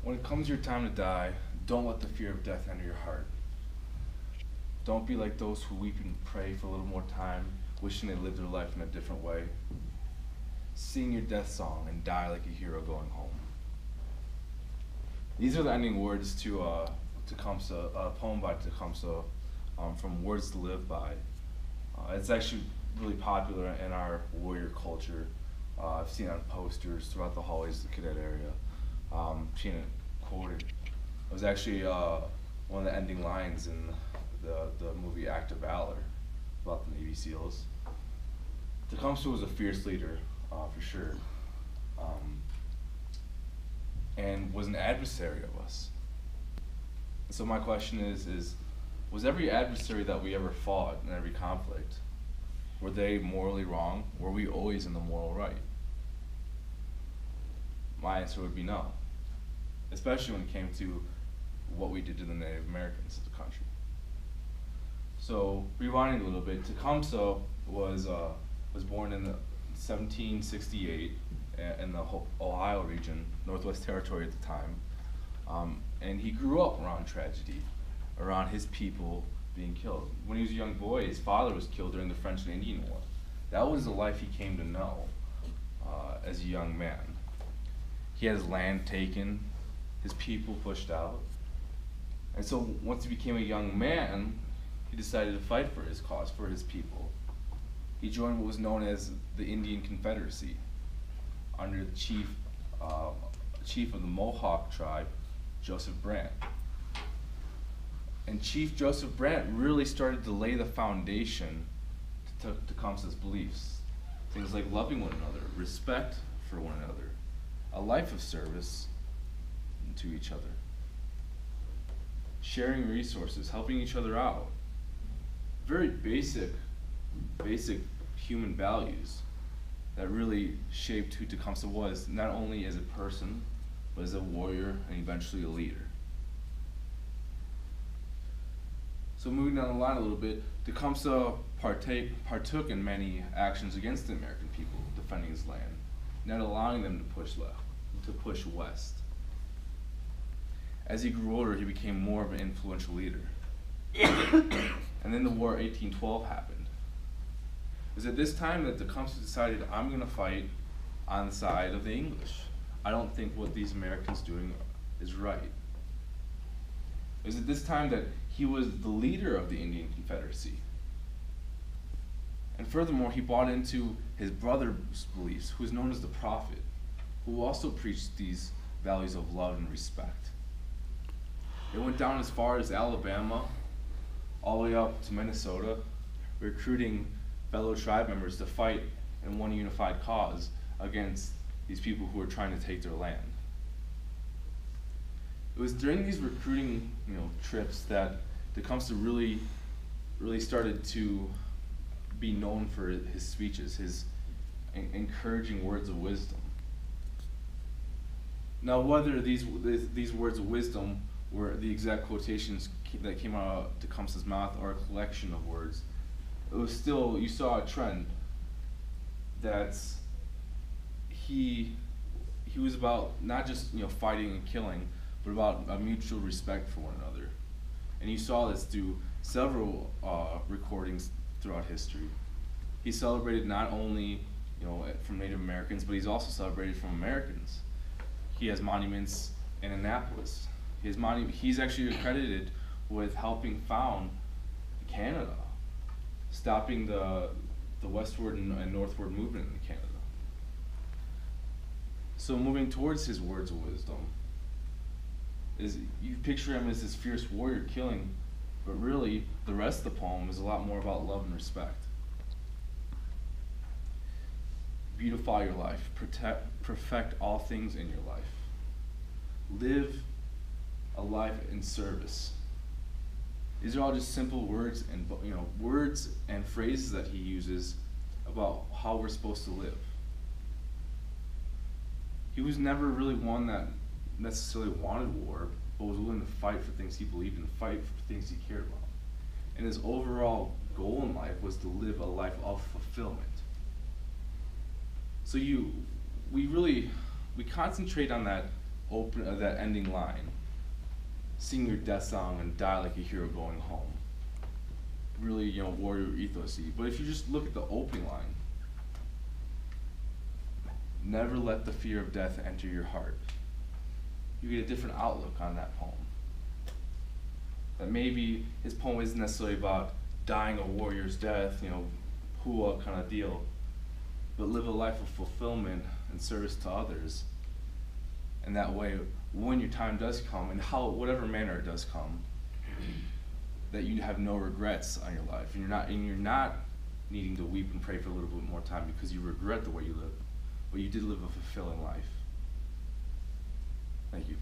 When it comes your time to die, don't let the fear of death enter your heart. Don't be like those who weep and pray for a little more time, wishing they lived their life in a different way. Sing your death song and die like a hero going home. These are the ending words to Tecumseh, a poem by Tecumseh, from Words to Live By. It's actually really popular in our warrior culture. I've seen it on posters throughout the hallways of the cadet area. Seen it quoted. It was actually one of the ending lines in the movie Act of Valor about the Navy SEALs. Tecumseh was a fierce leader, for sure, and was an adversary of us. So my question is, was every adversary that we ever fought in every conflict, were they morally wrong? Were we always in the moral right? My answer would be no, especially when it came to what we did to the Native Americans of the country. So rewinding a little bit, Tecumseh was born in 1768 in the Ohio region, Northwest Territory at the time, and he grew up around tragedy, around his people being killed. When he was a young boy, his father was killed during the French and Indian War. That was the life he came to know as a young man. He had his land taken, his people pushed out, and so once he became a young man, he decided to fight for his cause, for his people. He joined what was known as the Indian Confederacy under the chief of the Mohawk tribe, Joseph Brant. And Chief Joseph Brant really started to lay the foundation to Tecumseh's beliefs. Things like loving one another, respect for one another, a life of service to each other, sharing resources, helping each other out. Very basic human values that really shaped who Tecumseh was, not only as a person, but as a warrior and eventually a leader. So moving down the line a little bit, Tecumseh partook in many actions against the American people, defending his land, not allowing them to push left, to push west. As he grew older, he became more of an influential leader. And then the War of 1812 happened. It was at this time that Tecumseh decided, I'm going to fight on the side of the English. I don't think what these Americans doing is right. It was at this time that he was the leader of the Indian Confederacy. And furthermore, he bought into his brother's beliefs, who was known as the Prophet, who also preached these values of love and respect. It went down as far as Alabama, all the way up to Minnesota, recruiting fellow tribe members to fight in one unified cause against these people who were trying to take their land. It was during these recruiting, trips that Tecumseh really started to be known for his speeches, his encouraging words of wisdom. Now, whether these words of wisdom were the exact quotations that came out of Tecumseh's mouth or a collection of words, it was still, you saw a trend that he was about not just fighting and killing, but about a mutual respect for one another. And you saw this through several recordings throughout history. He celebrated not only from Native Americans, but he's also celebrated from Americans. He has monuments in Annapolis. He's actually accredited with helping found Canada, stopping the westward and northward movement in Canada. So moving towards his words of wisdom, is you picture him as this fierce warrior killing, but really the rest of the poem is a lot more about love and respect. Beautify your life, perfect all things in your life. Live a life in service. These are all just simple words and words and phrases that he uses about how we're supposed to live. He was never really one that necessarily wanted war, but was willing to fight for things he believed in, fight for things he cared about. And his overall goal in life was to live a life of fulfillment. So we concentrate on that that ending line, sing your death song and die like a hero going home. Really, warrior ethos-y. But if you just look at the opening line, never let the fear of death enter your heart. You get a different outlook on that poem. That maybe his poem isn't necessarily about dying a warrior's death, hua kind of deal, but live a life of fulfillment and service to others. And that way, when your time does come, and whatever manner it does come, that you have no regrets on your life, and you're not needing to weep and pray for a little bit more time because you regret the way you live, but you did live a fulfilling life. Thank you.